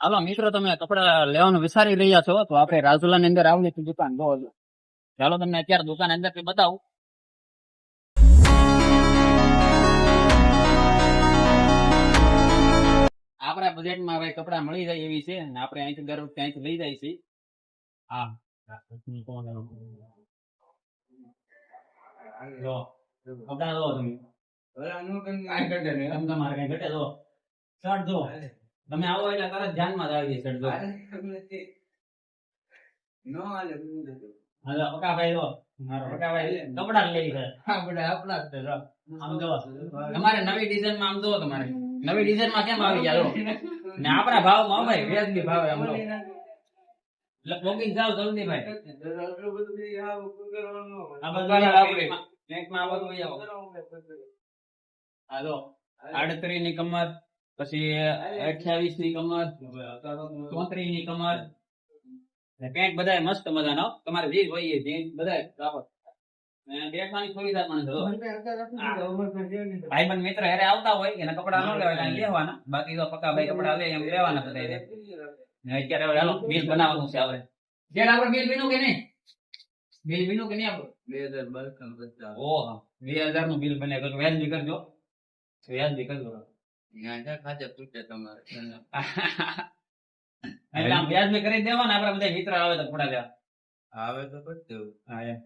હાલો મિત્રો, તમે કપડા લેવાનું વિચારી રહ્યા છો તો આપણે રાજુલા ની અંદર આવેલી દુકાન જો ચાલો તમને અત્યારે દુકાન અંદર બતાવું. આપણા બજેટમાં ભાઈ કપડા મળી જાય એવી છે ને આપણે અહીંથી દર વખતે અહીંથી લઈ જાય છે. હા જો કપડા લો તમે તમારે કઈ ઘટે જો શર્ટ જો તમે આવો એટલે તરત ધ્યાનમાં જ આવી જાય શર્ટ જો હાલો પકાભાઈ જો મારો પકાભાઈ કપડા લઈ જાય આપણા જ છે જો આમ જો તમારે નવી ડિઝાઇન માં આમ જો તમારે નવી ડિઝાઇન માં કેમ આવી ગયા ને આપણા ભાવમાં ભાઈ વ્યાજબી ભાવે આમ જો એટલે પોગી જાવ જલ્દી ભાઈ આ બધા આપણી બેંકમાં આવવાનું હોય આવો હાલો 38 ની કમર પછી 28 ની કમર 34 ની કમર પેન્ટ બધા મસ્ત મજાનો તમારે જે જોઈએ જીન્સ બધા કાપડ બેઠવાની સુવિધા પણ ભાઈ બંધ મિત્ર હારે આવતા હોય એના કપડા ન લેવાય લેવાના બાકી તો પક્કા ભાઈ કપડા લે એમ લેવાના બધા અત્યારે હવે હાલો બિલ બનાવવાનું છે આપણે જેને આપણે બિલ બીનું કે નહીં બિલ બીનું કે નહીં આપણું 2012 ઓહો 2000 નું બિલ બને તો વ્યાજબી કરજો વ્યાજબી કરજો ખાતે પૂછે તમારે એટલે આમ વ્યાજબી કરી દેવાના આપડે બધા મિત્ર આવે તો કપડા લેવા આવે તો કરી દેવું હા એમ